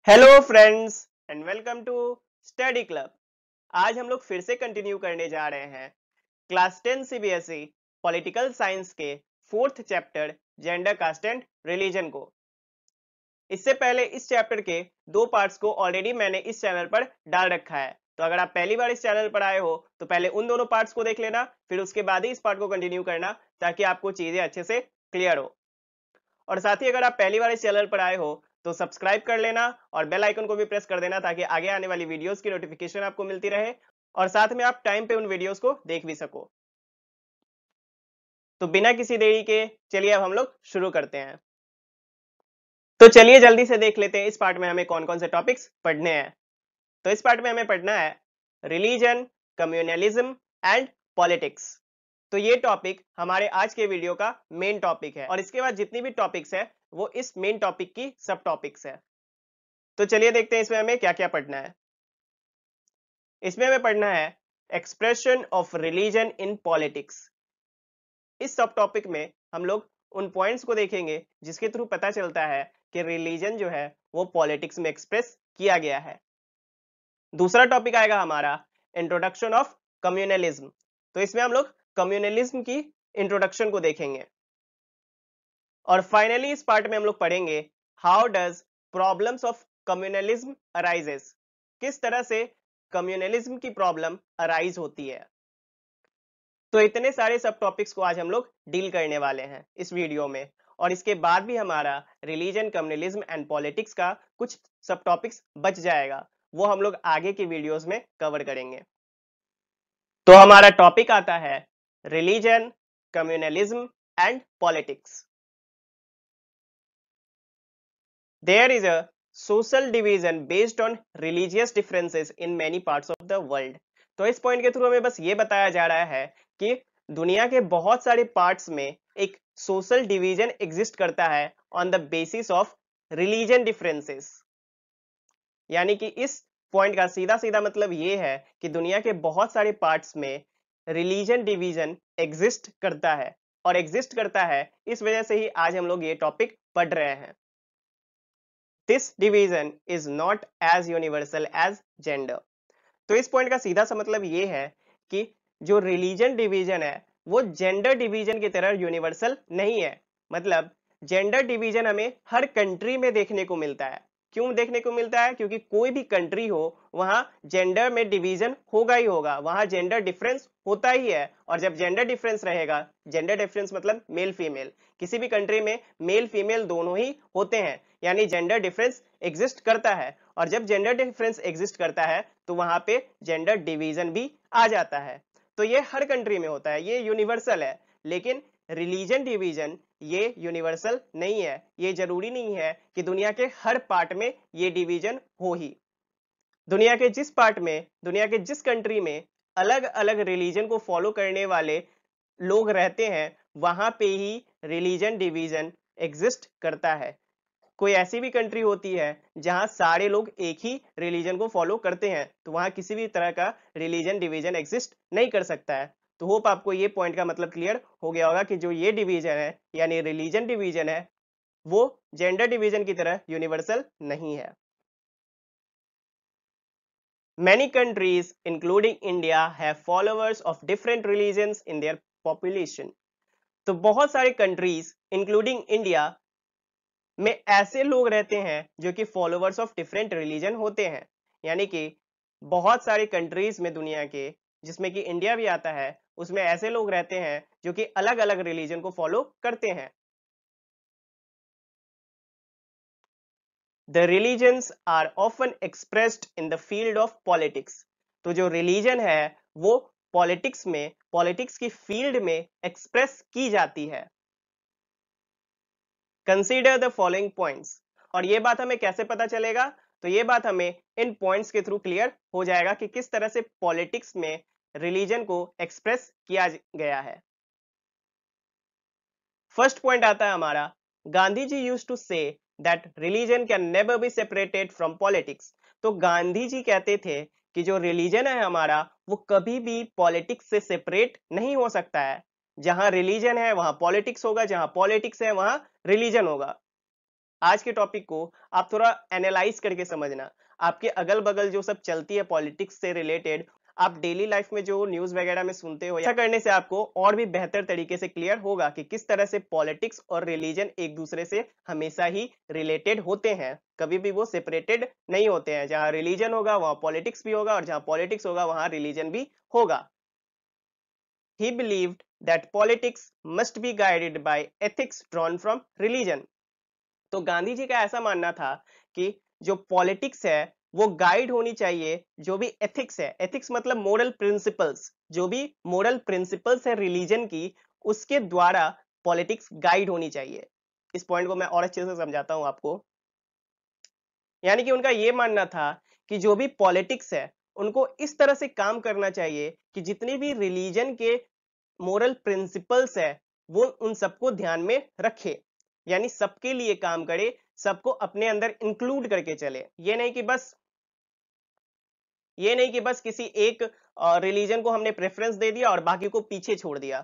Hello friends and welcome to study club. आज हम लोग फिर से कंटिन्यू करने जा रहे हैं क्लास 10 सीबीएसई पॉलिटिकल साइंस के fourth chapter gender cast and religion को। इससे पहले इस चैप्टर के दो पार्ट्स को ऑलरेडी मैंने इस चैनल पर डाल रखा है, तो अगर आप पहली बार इस चैनल पर आए हो तो पहले उन दोनों पार्ट्स को देख लेना, फिर उसके बाद ही इस पार्ट को कंटिन्यू करना ताकि आपको चीजें अच्छे से क्लियर हो। और साथ ही अगर आप पहली बार इस चैनल पर आए हो तो सब्सक्राइब कर लेना और बेल आइकन को भी प्रेस कर देना ताकि आगे आने वाली वीडियोस की नोटिफिकेशन आपको मिलती रहे और साथ में आप टाइम पे उन वीडियोस को देख भी सको। तो बिना किसी देरी के चलिए अब हम लोग शुरू करते हैं। तो चलिए जल्दी से देख लेते हैं इस पार्ट में हमें कौन कौन से टॉपिक्स पढ़ने हैं। तो इस पार्ट में हमें पढ़ना है रिलीजन, कम्युनलिज्म एंड पॉलिटिक्स। तो ये टॉपिक हमारे आज के वीडियो का मेन टॉपिक है और इसके बाद जितनी भी टॉपिक्स है वो इस मेन टॉपिक की सब टॉपिक्स है। तो चलिए देखते हैं इसमें हमें क्या क्या पढ़ना है। इसमें हमें पढ़ना है expression of religion in politics. इस सब टॉपिक में हम लोग उन पॉइंट्स को देखेंगे जिसके थ्रू पता चलता है कि रिलीजन जो है वो पॉलिटिक्स में एक्सप्रेस किया गया है। दूसरा टॉपिक आएगा हमारा इंट्रोडक्शन ऑफ कम्युनलिज्म। तो इसमें हम लोग कम्युनलिज्म की इंट्रोडक्शन को देखेंगे। और फाइनली इस पार्ट में हम लोग पढ़ेंगे how does problems of communalism arises. किस तरह से कम्युनलिज्म की प्रॉब्लम अराइज होती है। तो इतने सारे सब टॉपिक्स को आज हम लोग डील करने वाले हैं इस वीडियो में, और इसके बाद भी हमारा रिलीजन, कम्युनलिज्म एंड पॉलिटिक्स का कुछ सब टॉपिक्स बच जाएगा, वो हम लोग आगे की वीडियोस में कवर करेंगे। तो हमारा टॉपिक आता है religion, communalism and politics. There is a social division based on religious differences in many parts of the world। तो इस पॉइंट के थ्रू हमें बस ये बताया जा रहा है कि दुनिया के बहुत सारे पार्ट्स में एक सोशल डिवीजन एग्जिस्ट करता है on the basis of religion differences. यानी कि इस पॉइंट का सीधा सीधा मतलब ये है कि दुनिया के बहुत सारे पार्ट्स में रिलीजन डिवीजन एग्जिस्ट करता है, और एग्जिस्ट करता है इस वजह से ही आज हम लोग ये टॉपिक पढ़ रहे हैं। This division is not as universal as gender। तो इस पॉइंट का सीधा सा मतलब ये है कि जो रिलीजन डिवीजन है वो जेंडर डिवीजन की तरह यूनिवर्सल नहीं है। मतलब जेंडर डिवीजन हमें हर कंट्री में देखने को मिलता है। क्यों देखने को मिलता है? क्योंकि कोई भी कंट्री हो वहां जेंडर में डिवीजन होगा ही होगा, वहां जेंडर डिफरेंस होता ही है। और जब जेंडर डिफरेंस रहेगा, जेंडर डिफरेंस मतलब मेल फीमेल, किसी भी कंट्री में मेल फीमेल दोनों ही होते हैं, यानी जेंडर डिफरेंस एग्जिस्ट करता है। और जब जेंडर डिफरेंस एग्जिस्ट करता है तो वहां पे जेंडर डिवीजन भी आ जाता है। तो ये हर कंट्री में होता है, ये यूनिवर्सल है। लेकिन रिलीजन डिवीजन ये यूनिवर्सल नहीं है। ये जरूरी नहीं है कि दुनिया के हर पार्ट में ये डिवीजन हो ही। दुनिया के जिस पार्ट में, दुनिया के जिस कंट्री में अलग अलग रिलीजन को फॉलो करने वाले लोग रहते हैं वहां पे ही रिलीजन डिवीजन एग्जिस्ट करता है। कोई ऐसी भी कंट्री होती है जहां सारे लोग एक ही रिलीजन को फॉलो करते हैं तो वहां किसी भी तरह का रिलीजन डिवीजन एग्जिस्ट नहीं कर सकता है। तो होप आपको ये पॉइंट का मतलब क्लियर हो गया होगा कि जो ये डिवीजन है यानी रिलीजन डिवीजन है वो जेंडर डिवीजन की तरह यूनिवर्सल नहीं है। Many countries, including India, have followers of different religions in their population। तो बहुत सारे कंट्रीज इंक्लूडिंग इंडिया में ऐसे लोग रहते हैं जो कि फॉलोअर्स ऑफ डिफरेंट रिलीजन होते हैं। यानी कि बहुत सारे कंट्रीज में दुनिया के, जिसमें कि इंडिया भी आता है, उसमें ऐसे लोग रहते हैं जो कि अलग अलग रिलीजन को फॉलो करते हैं। The religions are often expressed in the field of politics. तो जो रिलीजन है वो पॉलिटिक्स में, पॉलिटिक्स की फील्ड में एक्सप्रेस की जाती है। Consider the following points. और ये बात हमें कैसे पता चलेगा? तो ये बात हमें इन पॉइंट्स के थ्रू क्लियर हो जाएगा कि किस तरह से पॉलिटिक्स में रिलीजन को एक्सप्रेस किया गया है। फर्स्ट पॉइंट आता है हमारा, Gandhi ji used to say that religion can never be separated from politics. तो गांधी जी कहते थे कि जो रिलीजन है हमारा वो कभी भी पॉलिटिक्स से सेपरेट नहीं हो सकता है। जहां रिलीजन है वहां पॉलिटिक्स होगा, जहां पॉलिटिक्स है वहां रिलीजन होगा। आज के टॉपिक को आप थोड़ा एनालाइज करके समझना। आपके अगल बगल जो सब चलती है पॉलिटिक्स से रिलेटेड, आप डेली लाइफ में जो न्यूज वगैरह में सुनते हो, ऐसा करने से आपको और भी बेहतर तरीके से क्लियर होगा कि किस तरह से पॉलिटिक्स और रिलीजन एक दूसरे से हमेशा ही रिलेटेड होते हैं। कभी भी वो सेपरेटेड नहीं होते हैं। जहां रिलीजन होगा वहां पॉलिटिक्स भी होगा, और जहां पॉलिटिक्स होगा वहां रिलीजन भी होगा। He believed that politics must be guided by ethics drawn from religion. तो गांधी जी का ऐसा मानना था कि जो पॉलिटिक्स है वो गाइड होनी चाहिए, जो भी एथिक्स है, एथिक्स मतलब मोरल प्रिंसिपल्स, जो भी मोरल प्रिंसिपल्स है रिलीजन की, उसके द्वारा पॉलिटिक्स गाइड होनी चाहिए। इस पॉइंट को मैं और अच्छे से समझाता हूं आपको। यानी कि उनका ये मानना था कि जो भी पॉलिटिक्स है उनको इस तरह से काम करना चाहिए कि जितने भी रिलीजन के मोरल प्रिंसिपल्स है वो उन सबको ध्यान में रखे, यानी सबके लिए काम करे, सबको अपने अंदर इंक्लूड करके चले। ये नहीं कि बस किसी एक रिलीजन को हमने प्रेफरेंस दे दिया और बाकी को पीछे छोड़ दिया।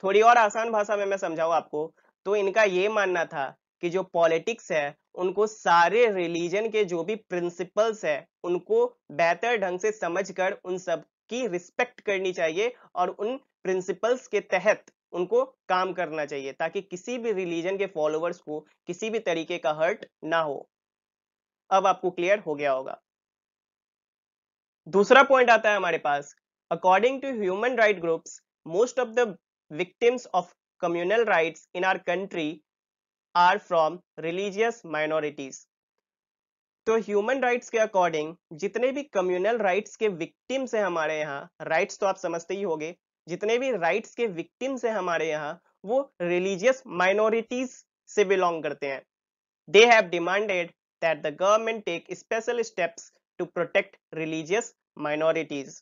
थोड़ी और आसान भाषा में मैं समझाऊं आपको, तो इनका ये मानना था कि जो पॉलिटिक्स है उनको सारे रिलीजन के जो भी प्रिंसिपल्स है उनको बेहतर ढंग से समझकर उन सब की रिस्पेक्ट करनी चाहिए, और उन प्रिंसिपल्स के तहत उनको काम करना चाहिए, ताकि किसी भी रिलीजन के फॉलोअर्स को किसी भी तरीके का हर्ट ना हो। अब आपको क्लियर हो गया होगा। दूसरा पॉइंट आता है हमारे पास, according to human right groups, most of the victims of communal riots in our country are from religious minorities. तो ह्यूमन राइट्स के अकॉर्डिंग जितने भी कम्युनल राइट्स के विक्टिम्स हैं हमारे यहाँ, राइट्स तो आप समझते ही होंगे, जितने भी राइट्स के विक्टिम्स हैं हमारे यहाँ वो रिलीजियस माइनॉरिटीज से बिलोंग करते हैं। They have demanded that the government take special steps to protect religious minorities.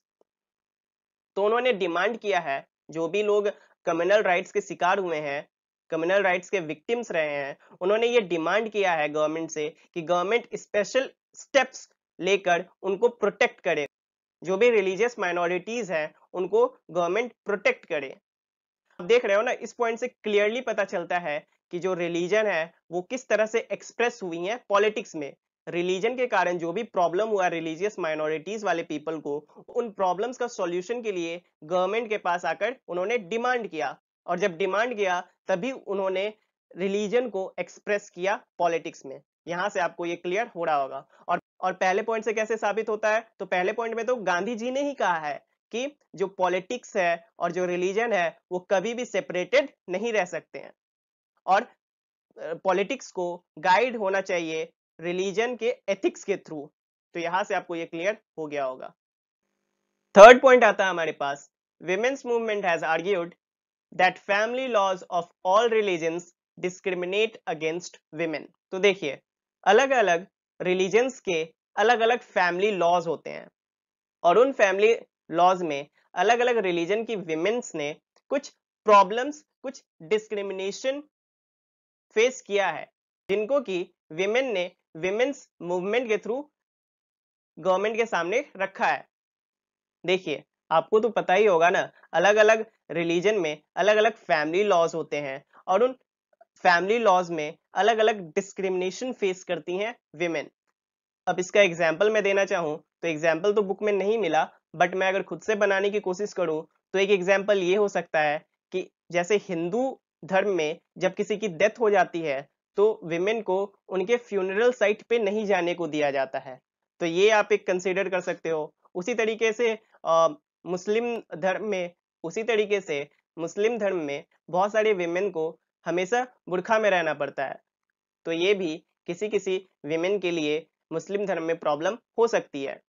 तो उन्होंने डिमांड किया है, जो भी लोग कम्युनल राइट्स के शिकार हुए हैं, कम्युनल राइट्स के विक्टिम्स रहे हैं, उन्होंने ये डिमांड किया है गवर्नमेंट से कि गवर्नमेंट स्पेशल स्टेप्स लेकर उनको प्रोटेक्ट करे। जो भी रिलीजियस माइनॉरिटीज हैं उनको गवर्नमेंट प्रोटेक्ट करे। आप देख रहे हो ना, इस पॉइंट से क्लियरली पता चलता है कि जो रिलीजन है वो किस तरह से एक्सप्रेस हुई है पॉलिटिक्स में। रिलीजन के कारण जो भी प्रॉब्लम हुआ रिलीजियस माइनॉरिटीज वाले पीपल को, उन प्रॉब्लम्स का सॉल्यूशन के लिए गवर्नमेंट के पास आकर उन्होंने डिमांड किया, और जब डिमांड किया तभी उन्होंने रिलीजन को एक्सप्रेस किया पॉलिटिक्स में। यहां से आपको ये क्लियर हो रहा होगा। और पहले पॉइंट से कैसे साबित होता है, तो पहले पॉइंट में तो गांधी जी ने ही कहा है कि जो पॉलिटिक्स है और जो रिलीजन है वो कभी भी सेपरेटेड नहीं रह सकते हैं, और पॉलिटिक्स को गाइड होना चाहिए रिलीजन के एथिक्स के थ्रू। तो यहां से आपको ये क्लियर हो गया होगा। थर्ड पॉइंट आता है हमारे पास, women's movement has argued that family laws of all religions discriminate against women. तो देखिए, अलग अलग रिलीजन्स के अलग अलग फैमिली लॉज होते हैं, और उन फैमिली लॉज में अलग अलग रिलीजन की विमेन्स ने कुछ प्रॉब्लम्स, कुछ डिस्क्रिमिनेशन फेस किया है, जिनको कि विमेन ने विमेन्स मूवमेंट के थ्रू गवर्नमेंट के सामने रखा है। देखिए, आपको तो पता ही होगा ना, अलग अलग रिलीजन में अलग अलग फैमिली लॉज होते हैं, और उन फैमिली लॉज में अलग अलग डिस्क्रिमिनेशन फेस करती हैं विमेन। अब इसका एग्जाम्पल मैं देना चाहूँ तो एग्जाम्पल तो बुक में नहीं मिला, बट मैं अगर खुद से बनाने की कोशिश करूँ तो एक एग्जाम्पल ये हो सकता है कि जैसे हिंदू धर्म में जब किसी की डेथ हो जाती है तो विमेन को उनके फ्यूनरल साइट पे नहीं जाने को दिया जाता है। तो ये आप एक कंसीडर कर सकते हो। उसी तरीके से मुस्लिम धर्म में उसी तरीके से मुस्लिम धर्म में बहुत सारे विमेन को हमेशा बुर्खा में रहना पड़ता है। तो ये भी किसी किसी विमेन के लिए मुस्लिम धर्म में प्रॉब्लम हो सकती है।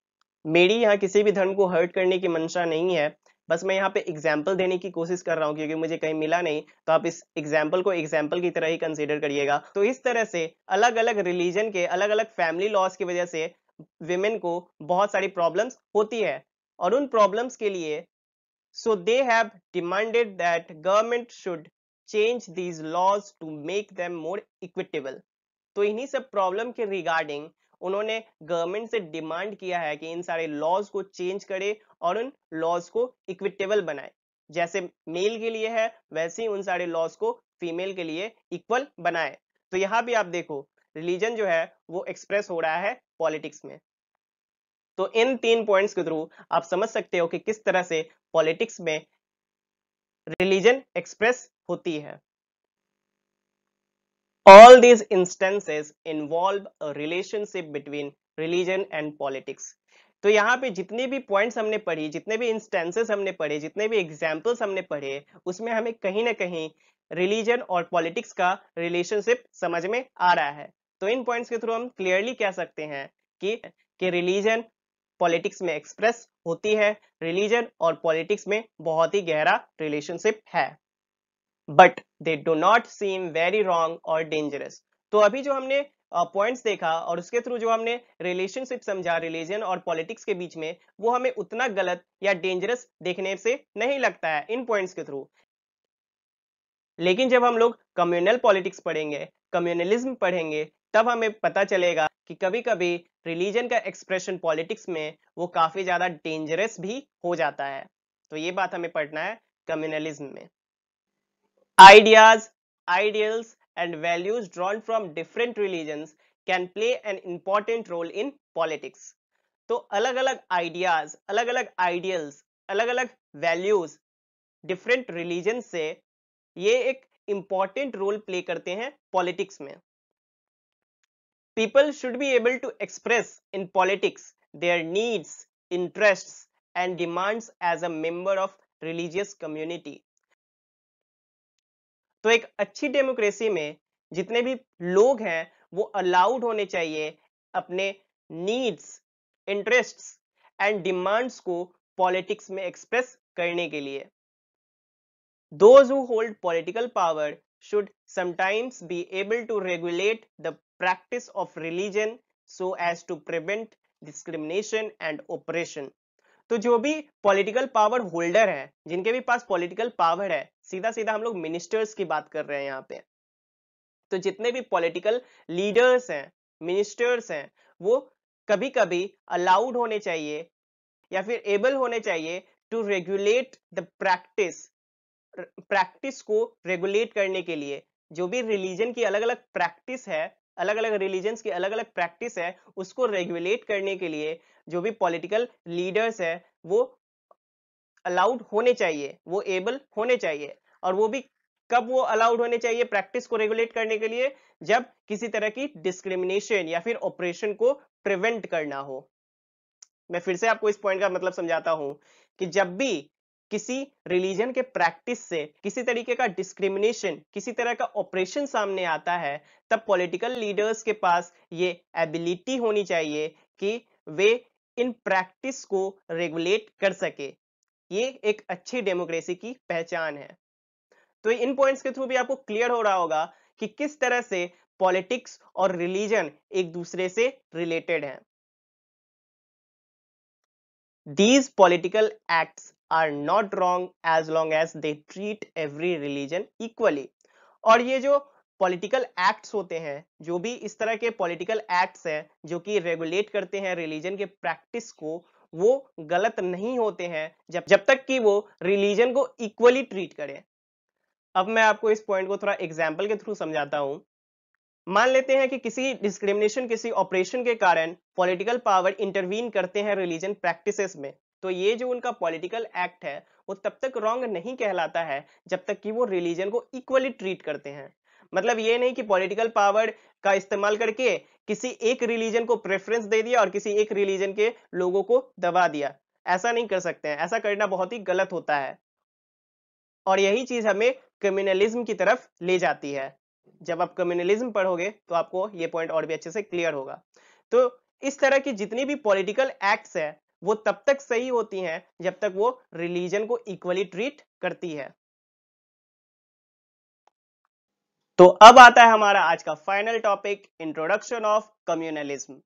मेरी यहाँ किसी भी धर्म को हर्ट करने की मंशा नहीं है, बस मैं यहाँ पे एग्जाम्पल देने की कोशिश कर रहा हूँ, क्योंकि मुझे कहीं मिला नहीं, तो आप इस एग्जाम्पल को एग्जाम्पल की तरह ही कंसीडर करिएगा। तो इस तरह से अलग अलग रिलीजन के अलग अलग फैमिली लॉज की वजह से विमेन को बहुत सारी प्रॉब्लम्स होती है, और उन प्रॉब्लम्स के लिए so they have demanded that government should change these laws to make them more equitable। तो इन्हीं सब प्रॉब्लम के रिगार्डिंग उन्होंने गवर्नमेंट से डिमांड किया है कि इन सारे लॉज को चेंज करे और उन लॉज को इक्विटेबल बनाए। जैसे मेल के लिए है वैसे ही उन सारे लॉज को फीमेल के लिए इक्वल बनाए। तो यहाँ भी आप देखो, रिलीजन जो है वो एक्सप्रेस हो रहा है पॉलिटिक्स में। तो इन 3 पॉइंट्स के थ्रू आप समझ सकते हो कि किस तरह से पॉलिटिक्स में रिलीजन एक्सप्रेस होती है। All these instances involve a relationship between religion and politics. तो यहाँ पे जितने भी पॉइंट्स हमने पढ़ी, जितने भी इंस्टेंसेस हमने पढ़े, जितने भी एग्जाम्पल्स हमने पढ़े, उसमें हमें कहीं ना कहीं रिलीजन और पॉलिटिक्स का रिलेशनशिप समझ में आ रहा है। तो इन पॉइंट्स के थ्रू हम क्लियरली कह सकते हैं कि रिलीजन पॉलिटिक्स में एक्सप्रेस होती है, रिलीजन और पॉलिटिक्स में बहुत ही गहरा रिलेशनशिप है, but they do not seem very wrong और डेंजरस। तो अभी जो हमने पॉइंट्स देखा और उसके थ्रू जो हमने रिलेशनशिप समझा रिलीजन और पॉलिटिक्स के बीच में, वो हमें उतना गलत या डेंजरस देखने से नहीं लगता है इन पॉइंट्स के थ्रू। लेकिन जब हम लोग कम्युनल पॉलिटिक्स पढ़ेंगे, कम्युनलिज्म पढ़ेंगे, तब हमें पता चलेगा कि कभी कभी रिलीजन का एक्सप्रेशन पॉलिटिक्स में वो काफी ज्यादा डेंजरस भी हो जाता है। तो ये बात हमें पढ़ना है कम्युनलिज्म में। Ideas, ideals, and values drawn from different religions can play an important role in politics. तो अलग अलग आइडियाज, अलग अलग आइडियल्स, अलग अलग वैल्यूज डिफरेंट रिलीजन से ये एक इंपॉर्टेंट रोल प्ले करते हैं पॉलिटिक्स में। People should be able to express in politics their needs, interests, and demands as a member of religious community. तो एक अच्छी डेमोक्रेसी में जितने भी लोग हैं वो अलाउड होने चाहिए अपने नीड्स, इंटरेस्ट्स एंड डिमांड्स को पॉलिटिक्स में एक्सप्रेस करने के लिए। Those who hold political power should sometimes be able to regulate the practice of religion so as to prevent discrimination and oppression. तो जो भी पॉलिटिकल पावर होल्डर है, जिनके भी पास पॉलिटिकल पावर है, सीधा सीधा हम लोग मिनिस्टर्स की बात कर रहे हैं यहाँ पे। तो जितने भी पॉलिटिकल लीडर्स हैं, मिनिस्टर्स हैं, वो कभी कभी अलाउड होने चाहिए या फिर एबल होने चाहिए टू रेगुलेट द प्रैक्टिस को रेगुलेट करने के लिए। जो भी रिलीजन की अलग अलग प्रैक्टिस है, अलग अलग रिलीजन्स की अलग अलग प्रैक्टिस है, उसको रेगुलेट करने के लिए जो भी पॉलिटिकल लीडर्स है वो अलाउड होने चाहिए, वो एबल होने चाहिए। और वो भी कब वो अलाउड होने चाहिए प्रैक्टिस को रेगुलेट करने के लिए? जब किसी तरह की डिस्क्रिमिनेशन या फिर ऑपरेशन को प्रिवेंट करना हो। मैं फिर से आपको इस पॉइंट का मतलब समझाता हूं कि जब भी किसी रिलीजन के प्रैक्टिस से किसी तरीके का डिस्क्रिमिनेशन, किसी तरह का ऑपरेशन सामने आता है, तब पॉलिटिकल लीडर्स के पास ये एबिलिटी होनी चाहिए कि वे इन प्रैक्टिस को रेगुलेट कर सके। ये एक अच्छी डेमोक्रेसी की पहचान है। तो इन पॉइंट्स के थ्रू भी आपको क्लियर हो रहा होगा कि किस तरह से पॉलिटिक्स और रिलीजन एक दूसरे से रिलेटेड हैं। These political acts are not wrong as long as they treat every religion equally. और ये जो पॉलिटिकल एक्ट्स होते हैं, जो भी इस तरह के पॉलिटिकल एक्ट्स हैं जो कि रेगुलेट करते हैं रिलीजन के प्रैक्टिस को, वो गलत नहीं होते हैं जब जब तक कि वो रिलीजन को इक्वली ट्रीट करें। अब मैं आपको इस पॉइंट को थोड़ा एग्जाम्पल के थ्रू समझाता हूं। मान लेते हैं कि किसी डिस्क्रिमिनेशन, किसी ऑपरेशन के कारण पॉलिटिकल पावर इंटरवीन करते हैं रिलीजन प्रैक्टिसेस में, तो ये जो उनका पॉलिटिकल एक्ट है वो तब तक रॉन्ग नहीं कहलाता है जब तक कि वो रिलीजन को इक्वली ट्रीट करते हैं। मतलब ये नहीं कि पॉलिटिकल पावर का इस्तेमाल करके किसी एक रिलीजन को प्रेफरेंस दे दिया और किसी एक रिलीजन के लोगों को दबा दिया। ऐसा नहीं कर सकते हैं, ऐसा करना बहुत ही गलत होता है। और यही चीज हमें कम्युनलिज्म की तरफ ले जाती है। जब आप कम्युनलिज्म पढ़ोगे तो आपको ये पॉइंट और भी अच्छे से क्लियर होगा। तो इस तरह की जितनी भी पॉलिटिकल एक्ट्स है वो तब तक सही होती हैं जब तक वो रिलीजन को इक्वली ट्रीट करती है। तो अब आता है हमारा आज का final topic, introduction of communalism.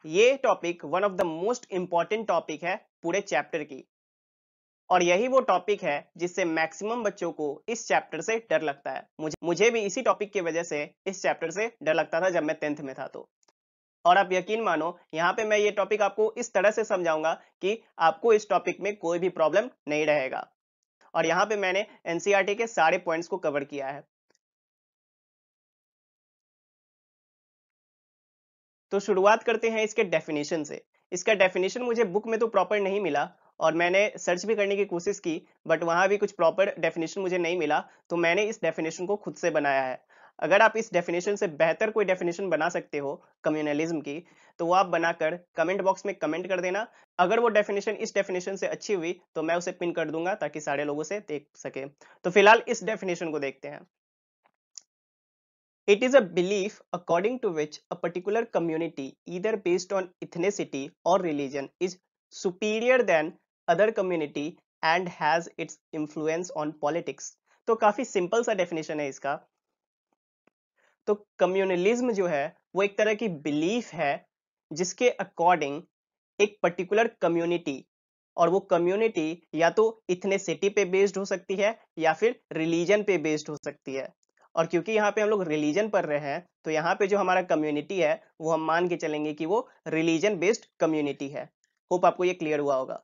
ये topic one of the most important topic है पूरे चैप्टर की, और यही वो टॉपिक है जिससे मैक्सिमम बच्चों को इस चैप्टर से डर लगता है। मुझे भी इसी टॉपिक की वजह से इस चैप्टर से डर लगता था जब मैं 10th में था। तो और आप यकीन मानो, यहाँ पे मैं ये टॉपिक आपको इस तरह से समझाऊंगा कि आपको इस टॉपिक में कोई भी प्रॉब्लम नहीं रहेगा। और यहाँ पे मैंने एनसीईआरटी के सारे पॉइंट्स को कवर किया है। तो शुरुआत करते हैं इसके डेफिनेशन से। इसका डेफिनेशन मुझे बुक में तो प्रॉपर नहीं मिला और मैंने सर्च भी करने की कोशिश की, बट वहां भी कुछ प्रॉपर डेफिनेशन मुझे नहीं मिला, तो मैंने इस डेफिनेशन को खुद से बनाया है। अगर आप इस डेफिनेशन से बेहतर कोई डेफिनेशन बना सकते हो कम्युनलिज्म की, तो वो आप बनाकर कमेंट बॉक्स में कमेंट कर देना। अगर वो डेफिनेशन इस डेफिनेशन से अच्छी हुई तो मैं उसे पिन कर दूंगा ताकि सारे लोगों से देख सके। तो फिलहाल इस डेफिनेशन को देखते हैं। It is a belief according to which a particular community, either based on ethnicity or religion, is superior than other community and has its influence on politics। तो काफी सिंपल सा डेफिनेशन है इसका। तो कम्युनलिज्म जो है वो एक तरह की बिलीफ है जिसके अकॉर्डिंग एक पर्टिकुलर कम्युनिटी, और वो कम्युनिटी या तो इथनिसिटी पे बेस्ड हो सकती है या फिर रिलीजन पे बेस्ड हो सकती है। और क्योंकि यहाँ पे हम लोग रिलीजन पढ़ रहे हैं, तो यहाँ पे जो हमारा कम्युनिटी है वो हम मान के चलेंगे कि वो रिलीजन बेस्ड कम्युनिटी है। होप आपको ये क्लियर हुआ होगा।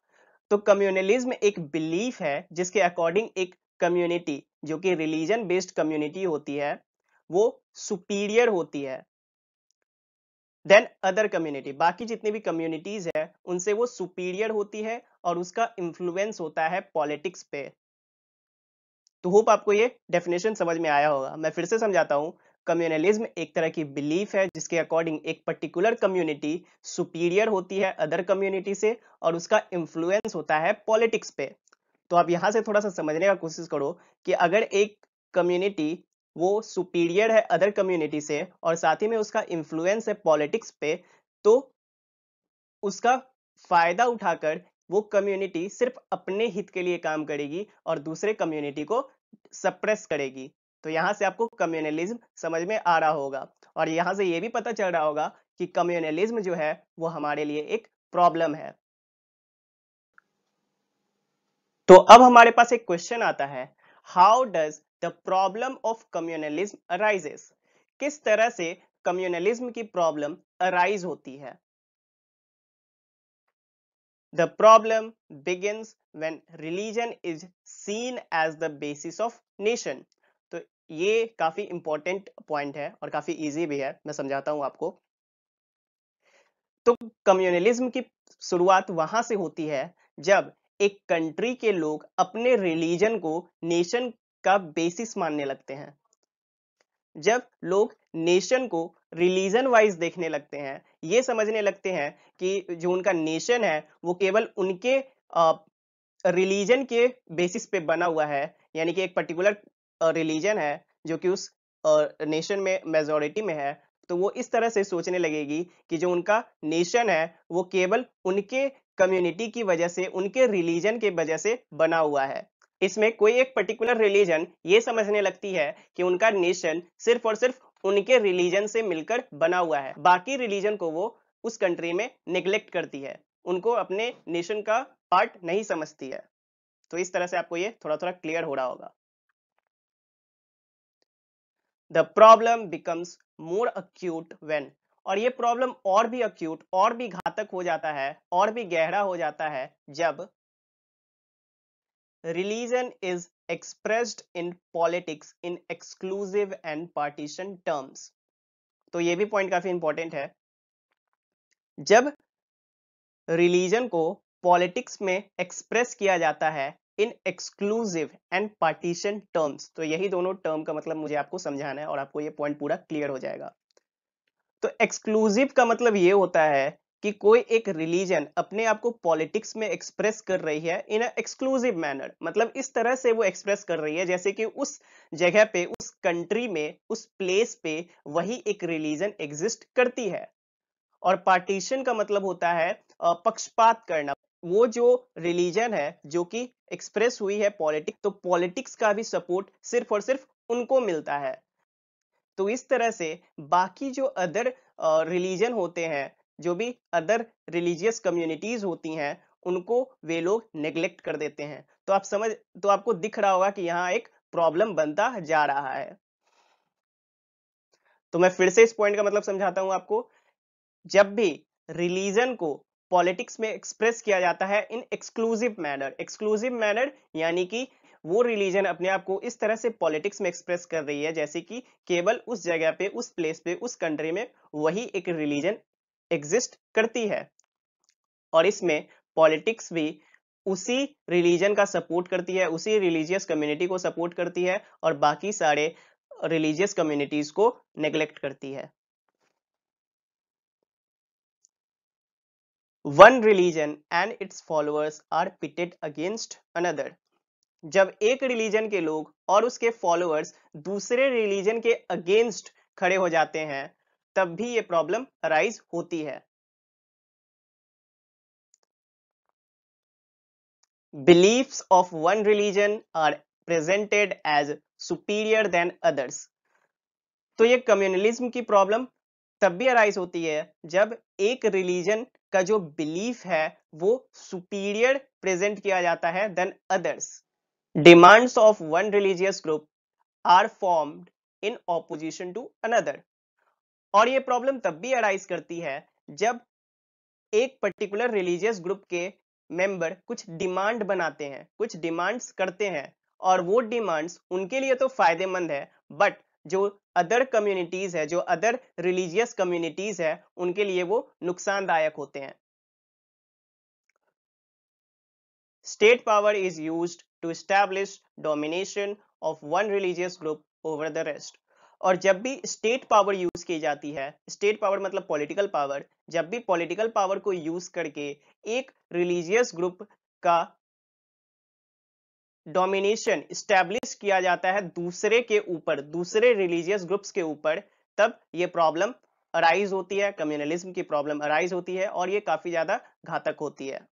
तो कम्युनलिज्म एक बिलीफ है जिसके अकॉर्डिंग एक कम्युनिटी जो कि रिलीजन बेस्ड कम्युनिटी होती है वो सुपीरियर होती है देन अदर कम्युनिटी। बाकी जितनी भी कम्युनिटीज है उनसे वो सुपीरियर होती है और उसका इंफ्लुएंस होता है पॉलिटिक्स पे। तो होप आपको ये डेफिनेशन समझ में आया होगा। मैं फिर से समझाता हूं। कम्युनलिज्म एक तरह की बिलीफ है जिसके अकॉर्डिंग एक पर्टिकुलर कम्युनिटी सुपीरियर होती है अदर कम्युनिटी से और उसका इंफ्लुएंस होता है पॉलिटिक्स पे। तो आप यहां से थोड़ा सा समझने का कोशिश करो कि अगर एक कम्युनिटी वो सुपीरियर है अदर कम्युनिटी से और साथ ही में उसका इंफ्लुएंस है पॉलिटिक्स पे, तो उसका फायदा उठाकर वो कम्युनिटी सिर्फ अपने हित के लिए काम करेगी और दूसरे कम्युनिटी को सप्रेस करेगी। तो यहां से आपको कम्युनलिज्म समझ में आ रहा होगा और यहां से ये भी पता चल रहा होगा कि कम्युनलिज्म जो है वो हमारे लिए एक प्रॉब्लम है। तो अब हमारे पास एक क्वेश्चन आता है, how does the problem of communalism arises. किस तरह से कम्युनलिज्म की प्रॉब्लम अराइज होती है। The problem begins when religion is seen as the basis of nation। तो ये काफी इंपॉर्टेंट पॉइंट है और काफी इजी भी है, मैं समझाता हूं आपको। तो कम्युनलिज्म की शुरुआत वहां से होती है जब एक कंट्री के लोग अपने रिलीजन को नेशन का बेसिस मानने लगते हैं। जब लोग नेशन को रिलीजन वाइज देखने लगते हैं, ये समझने लगते हैं कि जो उनका नेशन है वो केवल उनके रिलीजन के बेसिस पे बना हुआ है, यानी कि एक पर्टिकुलर रिलीजन है जो कि उस नेशन में मेजोरिटी में है, तो वो इस तरह से सोचने लगेगी कि जो उनका नेशन है वो केवल उनके कम्युनिटी की वजह से, उनके रिलीजन के वजह से बना हुआ है। इसमें कोई एक पर्टिकुलर रिलीजन ये समझने लगती है कि उनका नेशन सिर्फ और सिर्फ उनके रिलीजन से मिलकर बना हुआ है, बाकी रिलीजन को वो उस कंट्री में निग्लेक्ट करती है, उनको अपने नेशन का पार्ट नहीं समझती है। तो इस तरह से आपको ये थोड़ा थोड़ा क्लियर हो रहा होगा। The problem becomes more acute when, और ये प्रॉब्लम और भी अक्यूट और भी घातक हो जाता है और भी गहरा हो जाता है जब religion is expressed in politics in exclusive and partition terms। तो ये भी पॉइंट काफी इंपॉर्टेंट है। जब रिलीजन को पॉलिटिक्स में एक्सप्रेस किया जाता है इन एक्सक्लूसिव एंड पार्टीशन टर्म्स, तो यही दोनों टर्म का मतलब मुझे आपको समझाना है और आपको ये पॉइंट पूरा क्लियर हो जाएगा। तो एक्सक्लूसिव का मतलब ये होता है कि कोई एक रिलीजन अपने आप को पॉलिटिक्स में एक्सप्रेस कर रही है इन एक्सक्लूसिव मैनर, मतलब इस तरह से वो एक्सप्रेस कर रही है जैसे कि उस जगह पे, उस कंट्री में, उस प्लेस पे वही एक रिलीजन एग्जिस्ट करती है। और पार्टीशन का मतलब होता है पक्षपात करना। वो जो रिलीजन है जो कि एक्सप्रेस हुई है पॉलिटिक्स, तो पॉलिटिक्स का भी सपोर्ट सिर्फ और सिर्फ उनको मिलता है। तो इस तरह से बाकी जो अदर रिलीजन होते हैं, जो भी अदर रिलीजियस कम्युनिटीज होती हैं, उनको वे लोग नेग्लेक्ट कर देते हैं। तो आप समझ, तो आपको दिख रहा होगा कि यहाँ एक प्रॉब्लम बनता जा रहा है। तो मैं फिर से इस पॉइंट का मतलब समझाता हूं आपको। जब भी रिलीजन को पॉलिटिक्स में एक्सप्रेस किया जाता है इन एक्सक्लूसिव मैनर, एक्सक्लूसिव मैनर यानी कि वो रिलीजन अपने आप को इस तरह से पॉलिटिक्स में एक्सप्रेस कर रही है जैसे कि केवल उस जगह पे, उस प्लेस पे, उस कंट्री में वही एक रिलीजन एग्जिस्ट करती है और इसमें पॉलिटिक्स भी उसी रिलीजन का सपोर्ट करती है, उसी रिलीजियस कम्युनिटी को सपोर्ट करती है और बाकी सारे रिलीजियस कम्युनिटीज को नेग्लेक्ट करती है। One religion and its followers are pitted against another. जब एक रिलीजन के लोग और उसके फॉलोअर्स दूसरे रिलीजन के अगेंस्ट खड़े हो जाते हैं तब भी ये प्रॉब्लम अराइज होती है। Beliefs of one religion are presented as superior than others। तो ये कम्युनलिज्म की प्रॉब्लम तब भी अराइज होती है जब एक रिलीजन का जो बिलीफ है वो सुपीरियर प्रेजेंट किया जाता है than others. Demands of one religious group are formed in opposition to another. और ये प्रॉब्लम तब भी अराइज करती है जब एक पर्टिकुलर रिलीजियस ग्रुप के मेंबर कुछ डिमांड बनाते हैं, कुछ डिमांड्स करते हैं और वो डिमांड्स उनके लिए तो फायदेमंद है बट जो अदर कम्युनिटीज है, जो अदर रिलीजियस कम्युनिटीज है उनके लिए वो नुकसानदायक होते हैं। State power is used to establish domination of one religious group over the rest। और जब भी स्टेट पावर यूज की जाती है, स्टेट पावर मतलब पॉलिटिकल पावर, जब भी पॉलिटिकल पावर को यूज करके एक रिलीजियस ग्रुप का डोमिनेशन स्टैब्लिश किया जाता है दूसरे के ऊपर, दूसरे रिलीजियस ग्रुप्स के ऊपर, तब ये प्रॉब्लम अराइज होती है, कम्युनलिज्म की प्रॉब्लम अराइज होती है और ये काफी ज्यादा घातक होती है।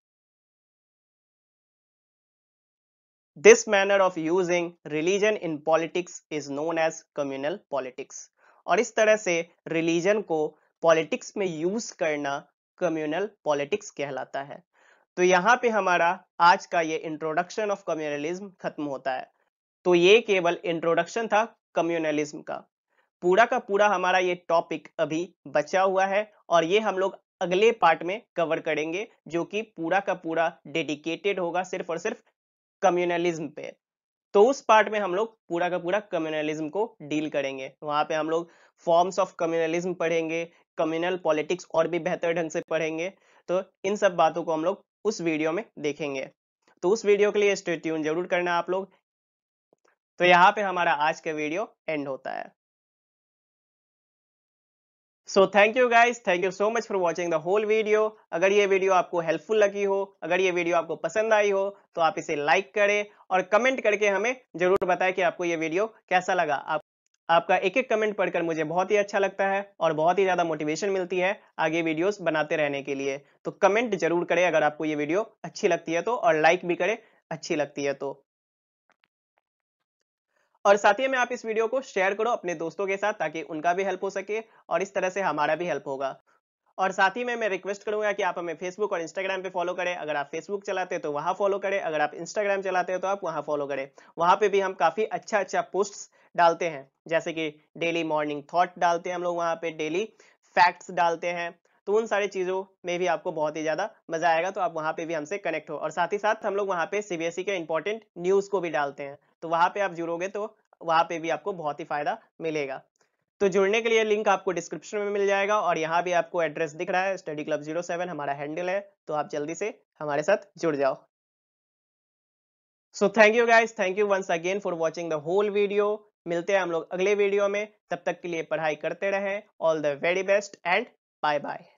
This manner of using religion in politics is known as communal politics। और इस तरह से रिलीजन को पॉलिटिक्स में यूज करना कम्युनल पॉलिटिक्स कहलाता है। तो यहाँ पे हमारा आज का ये इंट्रोडक्शन ऑफ कम्युनलिज्म खत्म होता है। तो ये केवल इंट्रोडक्शन था कम्युनलिज्म का। पूरा का पूरा हमारा ये टॉपिक अभी बचा हुआ है और ये हम लोग अगले पार्ट में कवर करेंगे जो कि पूरा का पूरा डेडिकेटेड होगा सिर्फ और सिर्फ कम्युनलिज्म पे। तो उस पार्ट में हम लोग पूरा का पूरा कम्युनलिज्म को डील करेंगे। वहां पे हम लोग फॉर्म्स ऑफ कम्युनलिज्म पढ़ेंगे, कम्युनल पॉलिटिक्स और भी बेहतर ढंग से पढ़ेंगे। तो इन सब बातों को हम लोग उस वीडियो में देखेंगे। तो उस वीडियो के लिए स्टे ट्यून जरूर करना आप लोग। तो यहाँ पे हमारा आज का वीडियो एंड होता है। So thank you guys, thank you so much for watching the whole video. अगर ये वीडियो आपको हेल्पफुल लगी हो, अगर ये वीडियो आपको पसंद आई हो तो आप इसे लाइक करें और कमेंट करके हमें जरूर बताएं कि आपको ये वीडियो कैसा लगा। आपका एक एक कमेंट पढ़कर मुझे बहुत ही अच्छा लगता है और बहुत ही ज्यादा मोटिवेशन मिलती है आगे वीडियोस बनाते रहने के लिए। तो कमेंट जरूर करें अगर आपको ये वीडियो अच्छी लगती है तो, और लाइक भी करें अच्छी लगती है तो। और साथ ही में आप इस वीडियो को शेयर करो अपने दोस्तों के साथ ताकि उनका भी हेल्प हो सके और इस तरह से हमारा भी हेल्प होगा। और साथ ही में मैं रिक्वेस्ट करूंगा कि आप हमें फेसबुक और इंस्टाग्राम पे फॉलो करें। अगर आप फेसबुक चलाते हैं तो वहां फॉलो करें, अगर आप इंस्टाग्राम चलाते हैं तो आप वहां फॉलो करें। वहां पे भी हम काफी अच्छा अच्छा पोस्ट्स डालते हैं, जैसे कि डेली मॉर्निंग थॉट डालते हैं हम लोग, वहां पे डेली फैक्ट्स डालते हैं। तो उन सारी चीजों में भी आपको बहुत ही ज्यादा मजा आएगा, तो आप वहां पे भी हमसे कनेक्ट हो। और साथ ही साथ हम लोग वहां पे सीबीएसई के इंपॉर्टेंट न्यूज को भी डालते हैं, तो वहां पे आप जुड़ोगे तो वहां पे भी आपको बहुत ही फायदा मिलेगा। तो जुड़ने के लिए लिंक आपको डिस्क्रिप्शन में मिल जाएगा और यहाँ भी आपको एड्रेस दिख रहा है, स्टडी क्लब 07 हमारा हैंडल है। तो आप जल्दी से हमारे साथ जुड़ जाओ। So thank you guys, thank you once again for watching the whole video. मिलते हैं हम लोग अगले वीडियो में, तब तक के लिए पढ़ाई करते रहें। All the very best and bye bye.